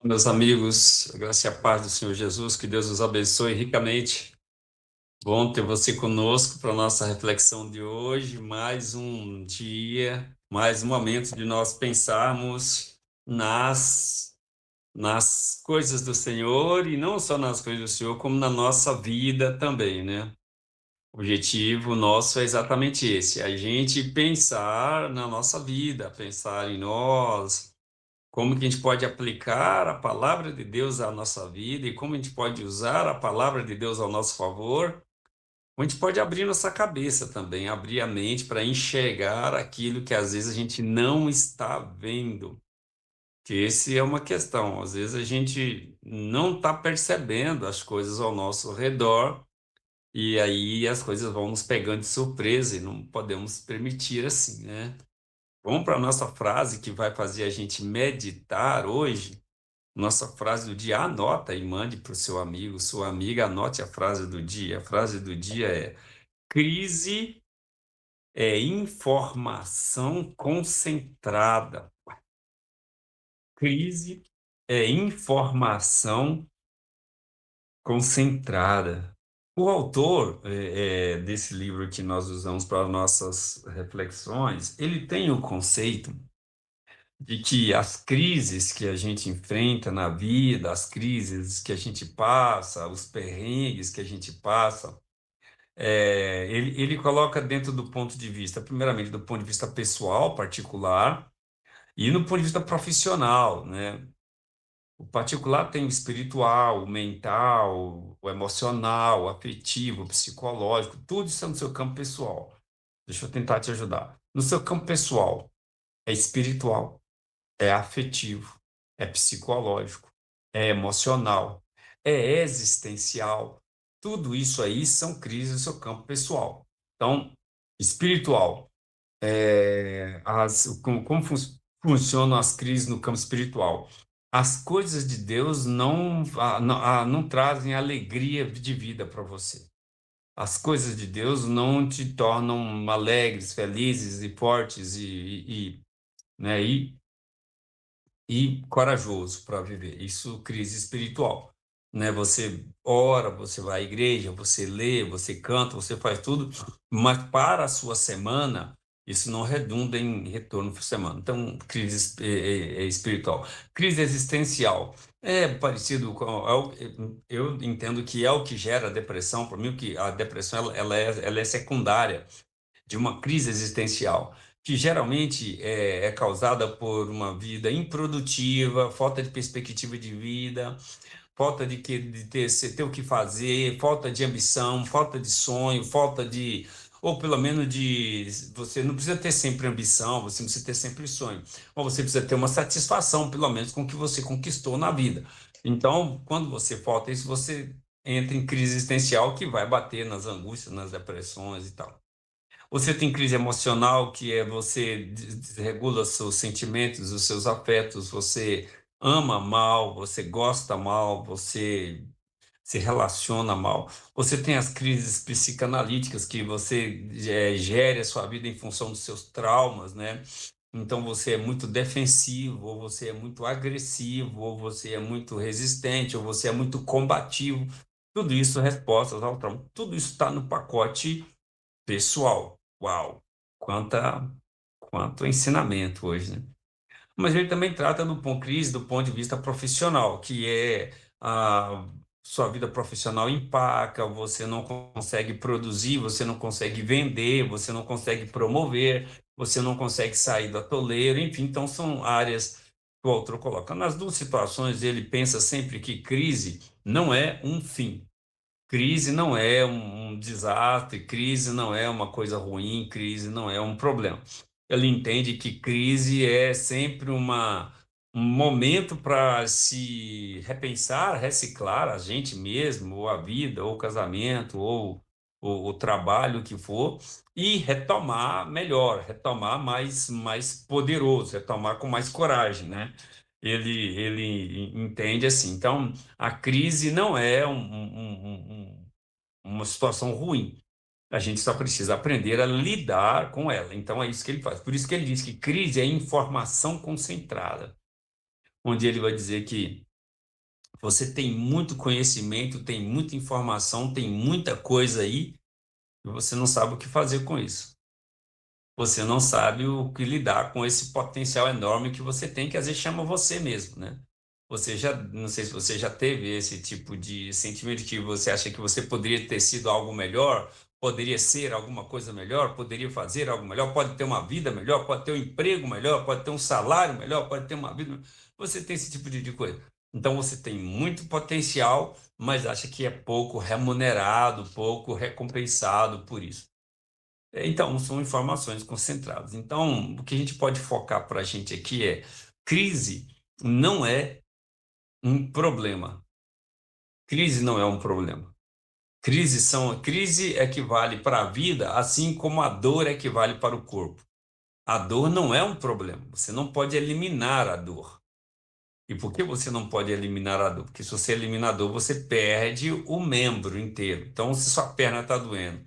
Meus amigos, a graça e a paz do Senhor Jesus, que Deus os abençoe ricamente. Bom ter você conosco para a nossa reflexão de hoje. Mais um dia, mais um momento de nós pensarmos nas coisas do Senhor e não só nas coisas do Senhor, como na nossa vida também, né? O objetivo nosso é exatamente esse: a gente pensar na nossa vida, pensar em nós, como que a gente pode aplicar a palavra de Deus à nossa vida e como a gente pode usar a palavra de Deus ao nosso favor. Como a gente pode abrir nossa cabeça também, abrir a mente para enxergar aquilo que às vezes a gente não está vendo. Que esse é uma questão. Às vezes a gente não está percebendo as coisas ao nosso redor e aí as coisas vão nos pegando de surpresa e não podemos permitir assim, né? Vamos para a nossa frase que vai fazer a gente meditar hoje. Nossa frase do dia, anota e mande para o seu amigo, sua amiga, anote a frase do dia. A frase do dia é: crise é informação concentrada. Crise é informação concentrada. O autor desse livro que nós usamos para nossas reflexões, ele tem o conceito de que as crises que a gente enfrenta na vida, as crises que a gente passa, os perrengues que a gente passa, ele coloca dentro do ponto de vista, primeiramente, do ponto de vista pessoal, particular, e no ponto de vista profissional, né? O particular tem o espiritual, o mental, o emocional, o afetivo, o psicológico, tudo isso é no seu campo pessoal. Deixa eu tentar te ajudar. No seu campo pessoal, é espiritual, é afetivo, é psicológico, é emocional, é existencial. Tudo isso aí são crises no seu campo pessoal. Então, espiritual, funcionam as crises no campo espiritual? As coisas de Deus não trazem alegria de vida para você. As coisas de Deus não te tornam alegres, felizes e fortes né, e corajoso para viver. Isso, crise espiritual, né? Você ora, você vai à igreja, você lê, você canta, você faz tudo, mas para a sua semana, isso não redunda em retorno para a semana. Então, crise espiritual. Crise existencial. É parecido com. Eu entendo que é o que gera a depressão. Para mim, o que a depressão ela é secundária de uma crise existencial, que geralmente é causada por uma vida improdutiva, falta de perspectiva de vida, falta de ter o que fazer, falta de ambição, falta de sonho, falta de. Ou pelo menos de. Você não precisa ter sempre ambição, você não precisa ter sempre sonho, mas você precisa ter uma satisfação, pelo menos, com o que você conquistou na vida. Então, quando você falta isso, você entra em crise existencial que vai bater nas angústias, nas depressões e tal. Você tem crise emocional, que é você desregula seus sentimentos, os seus afetos, você ama mal, você gosta mal, você se relaciona mal. Você tem as crises psicanalíticas, que você gere a sua vida em função dos seus traumas, né? Então você é muito defensivo, ou você é muito agressivo, ou você é muito resistente, ou você é muito combativo. Tudo isso respostas ao trauma. Tudo isso está no pacote pessoal. Uau, quanto ensinamento hoje, né? Mas ele também trata crise do ponto de vista profissional, que é a sua vida profissional empaca, você não consegue produzir, você não consegue vender, você não consegue promover, você não consegue sair do atoleiro, enfim, então são áreas que o autor coloca. Nas duas situações, ele pensa sempre que crise não é um fim. Crise não é um desastre, crise não é uma coisa ruim, crise não é um problema. Ele entende que crise é sempre um momento para se repensar, reciclar a gente mesmo, ou a vida, ou o casamento, ou o trabalho que for, e retomar melhor, retomar mais poderoso, retomar com mais coragem, né? Ele entende assim. Então, a crise não é uma situação ruim. A gente só precisa aprender a lidar com ela. Então é isso que ele faz. Por isso que ele diz que crise é informação concentrada, onde ele vai dizer que Você tem muito conhecimento, tem muita informação, tem muita coisa aí, e você não sabe o que fazer com isso. Você não sabe o que lidar com esse potencial enorme que você tem, que às vezes chama você mesmo, né? Você já, não sei se você já teve esse tipo de sentimento que você acha que você poderia ter sido algo melhor, poderia ser alguma coisa melhor, poderia fazer algo melhor, pode ter uma vida melhor, pode ter um emprego melhor, pode ter um salário melhor, pode ter uma vida. Você tem esse tipo de coisa. Então você tem muito potencial, mas acha que é pouco remunerado, pouco recompensado por isso. Então, são informações concentradas. Então, o que a gente pode focar para a gente aqui é: crise não é um problema. Crise não é um problema. Crise equivale para a vida, assim como a dor equivale para o corpo. A dor não é um problema. Você não pode eliminar a dor. E por que você não pode eliminar a dor? Porque se você eliminar a dor, você perde o membro inteiro. Então, se sua perna está doendo,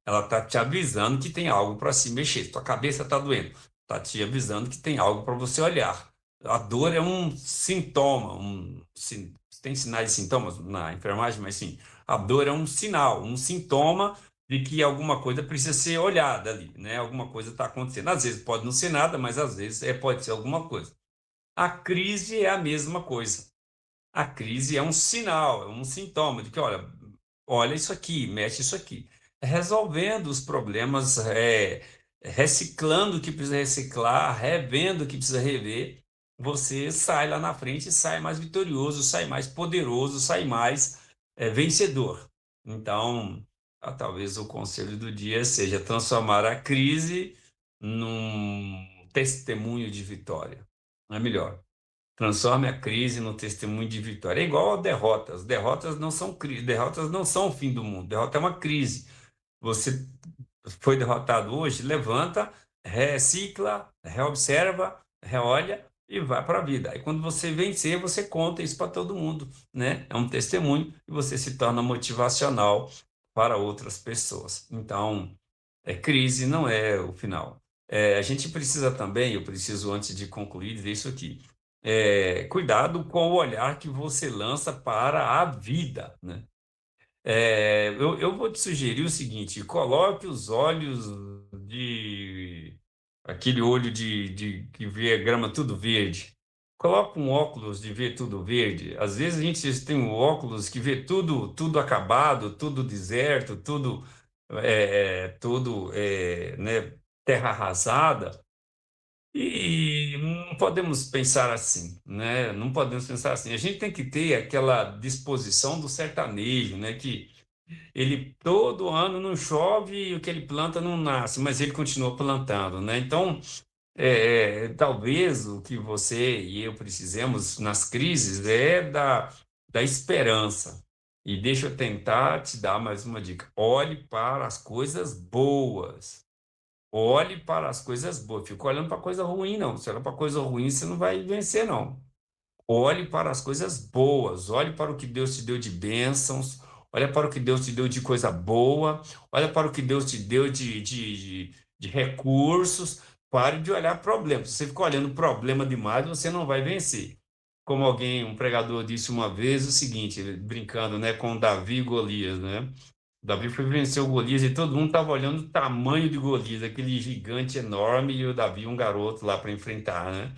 ela está te avisando que tem algo para se mexer. Sua cabeça está doendo, está te avisando que tem algo para você olhar. A dor é um sintoma, tem sinais e sintomas na enfermagem, mas sim, a dor é um sinal, um sintoma de que alguma coisa precisa ser olhada ali, né? Alguma coisa está acontecendo. Às vezes pode não ser nada, mas às vezes pode ser alguma coisa. A crise é a mesma coisa. A crise é um sinal, é um sintoma de que, olha isso aqui, mexe isso aqui. Resolvendo os problemas, reciclando o que precisa reciclar, revendo o que precisa rever, você sai lá na frente e sai mais vitorioso, sai mais poderoso, sai mais vencedor. Então, talvez o conselho do dia seja transformar a crise num testemunho de vitória. Não é melhor? Transforme a crise no testemunho de vitória. É igual a derrotas. Derrotas não são crise, derrotas não são o fim do mundo. Derrota é uma crise. Você foi derrotado hoje, levanta, recicla, reobserva, reolha e vai para a vida. Aí quando você vencer, você conta isso para todo mundo, né? É um testemunho e você se torna motivacional para outras pessoas. Então, crise não é o final. A gente precisa também, eu preciso, antes de concluir, dizer isso aqui. Cuidado com o olhar que você lança para a vida, né? Eu vou te sugerir o seguinte: coloque os olhos de aquele olho de que vê a grama tudo verde. Coloque um óculos de ver tudo verde. Às vezes a gente tem um óculos que vê tudo acabado, tudo deserto, tudo, né, terra arrasada. E não podemos pensar assim, né? Não podemos pensar assim. A gente tem que ter aquela disposição do sertanejo, né? Que ele todo ano não chove e o que ele planta não nasce, mas ele continua plantando, né? Então, talvez o que você e eu precisemos nas crises é da esperança. E deixa eu tentar te dar mais uma dica. Olhe para as coisas boas. Olhe para as coisas boas. Fica olhando para coisa ruim, não. Se olhar para coisa ruim, você não vai vencer, não. Olhe para as coisas boas, olhe para o que Deus te deu de bênçãos, olha para o que Deus te deu de coisa boa, olha para o que Deus te deu de recursos. Pare de olhar problemas. Se você ficar olhando problema demais, você não vai vencer. Como um pregador disse uma vez o seguinte, brincando, né, com Davi e Golias, né? Davi foi vencer o Golias e todo mundo estava olhando o tamanho de Golias, aquele gigante enorme, e o Davi, um garoto lá para enfrentar, né?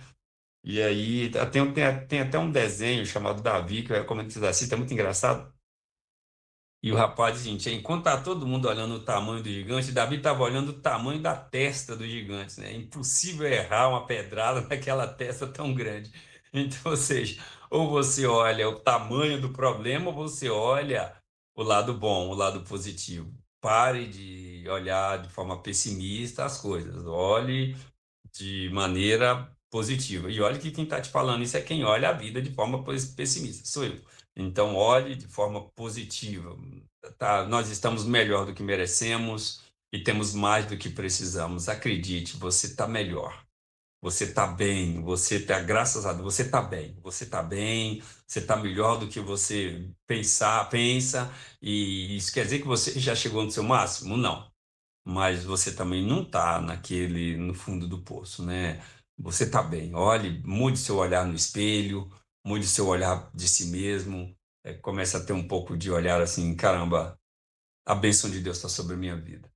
E aí tem até um desenho chamado Davi, que eu recomendo que vocês assistam, é muito engraçado. E o rapaz, gente, enquanto tá todo mundo olhando o tamanho do gigante, Davi estava olhando o tamanho da testa do gigante, né? É impossível errar uma pedrada naquela testa tão grande. Então, ou seja, ou você olha o tamanho do problema, ou você olha o lado bom, o lado positivo. Pare de olhar de forma pessimista as coisas. Olhe de maneira positiva. E olha que quem está te falando isso é quem olha a vida de forma pessimista, sou eu. Então, olhe de forma positiva. Tá, nós estamos melhor do que merecemos e temos mais do que precisamos. Acredite, você está melhor. Você está bem, você está, graças a Deus, você está bem, você está bem, você está melhor do que você pensa, e isso quer dizer que você já chegou no seu máximo? Não, mas você também não está no fundo do poço, né? Você está bem. Olhe, mude seu olhar no espelho, mude seu olhar de si mesmo, comece a ter um pouco de olhar assim, caramba, a bênção de Deus está sobre a minha vida.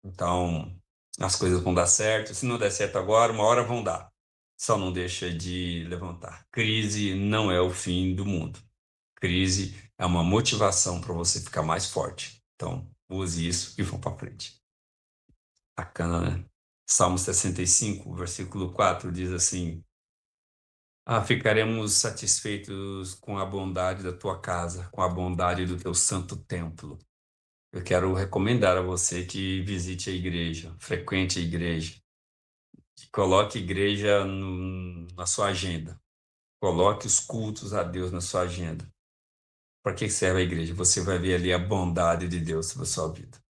Então, as coisas vão dar certo. Se não der certo agora, uma hora vão dar. Só não deixa de levantar. Crise não é o fim do mundo. Crise é uma motivação para você ficar mais forte. Então, use isso e vão para frente. Bacana, né? Salmo 65, versículo 4 diz assim: ficaremos satisfeitos com a bondade da tua casa, com a bondade do teu santo templo. Eu quero recomendar a você que visite a igreja, frequente a igreja, que coloque a igreja na sua agenda, coloque os cultos a Deus na sua agenda. Para que serve a igreja? Você vai ver ali a bondade de Deus sobre a sua vida.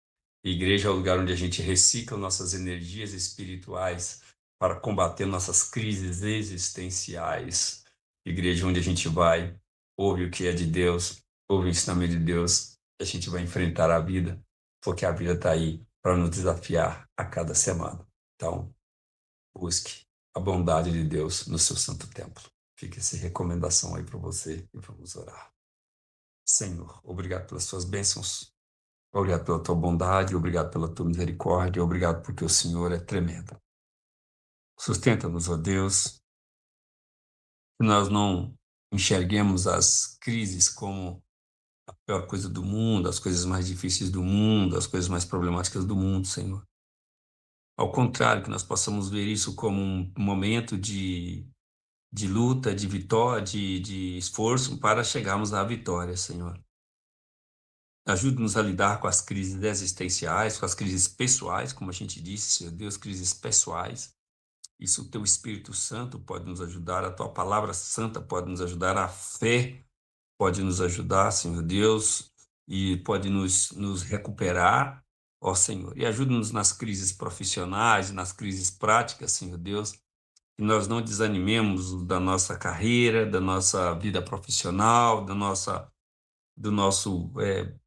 Igreja é o lugar onde a gente recicla nossas energias espirituais para combater nossas crises existenciais. Igreja onde a gente vai, ouve o que é de Deus, ouve o ensinamento de Deus, a gente vai enfrentar a vida, porque a vida está aí para nos desafiar a cada semana. Então, busque a bondade de Deus no seu santo templo. Fica essa recomendação aí para você e vamos orar. Senhor, obrigado pelas suas bênçãos. Obrigado pela tua bondade, obrigado pela tua misericórdia, obrigado porque o Senhor é tremendo. Sustenta-nos, ó Deus, que nós não enxerguemos as crises como a pior coisa do mundo, as coisas mais difíceis do mundo, as coisas mais problemáticas do mundo, Senhor. Ao contrário, que nós possamos ver isso como um momento de luta, de vitória, de esforço para chegarmos à vitória, Senhor. Ajude-nos a lidar com as crises existenciais, com as crises pessoais, como a gente disse, Senhor Deus, crises pessoais. Isso o teu Espírito Santo pode nos ajudar, a tua palavra santa pode nos ajudar, a fé pode nos ajudar, Senhor Deus, e pode nos recuperar, ó Senhor. E ajude-nos nas crises profissionais, nas crises práticas, Senhor Deus, que nós não desanimemos da nossa carreira, da nossa vida profissional,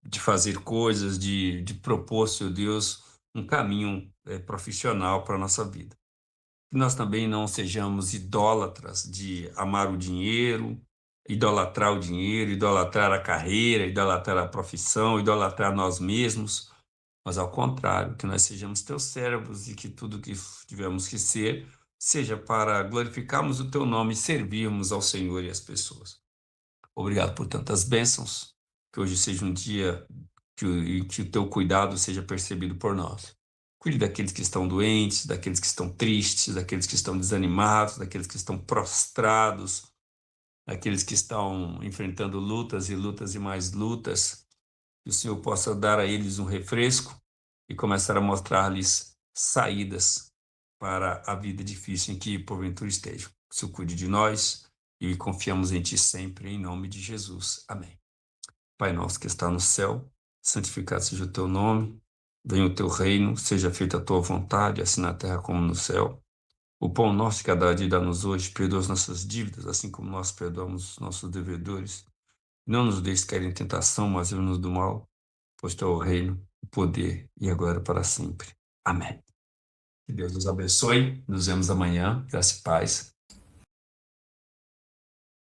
de fazer coisas, de propor, Senhor Deus, um caminho profissional para a nossa vida. Que nós também não sejamos idólatras de amar o dinheiro, idolatrar a carreira, idolatrar a profissão, idolatrar nós mesmos, mas ao contrário, que nós sejamos teus servos e que tudo que tivermos que ser seja para glorificarmos o teu nome e servirmos ao Senhor e às pessoas. Obrigado por tantas bênçãos, que hoje seja um dia que o teu cuidado seja percebido por nós. Cuide daqueles que estão doentes, daqueles que estão tristes, daqueles que estão desanimados, daqueles que estão prostrados, daqueles que estão enfrentando lutas e mais lutas. Que o Senhor possa dar a eles um refresco e começar a mostrar-lhes saídas para a vida difícil em que porventura estejam. Que o Senhor cuide de nós e confiamos em Ti sempre, em nome de Jesus. Amém. Pai nosso que está no céu, santificado seja o Teu nome, venha o Teu reino, seja feita a Tua vontade, assim na terra como no céu. O pão nosso de cada dia dá-nos hoje, perdoa as nossas dívidas, assim como nós perdoamos os nossos devedores. Não nos deixes cair em tentação, mas livra-nos do mal, pois Teu é o reino, o poder e agora para sempre. Amém. Que Deus nos abençoe, nos vemos amanhã, graça e paz.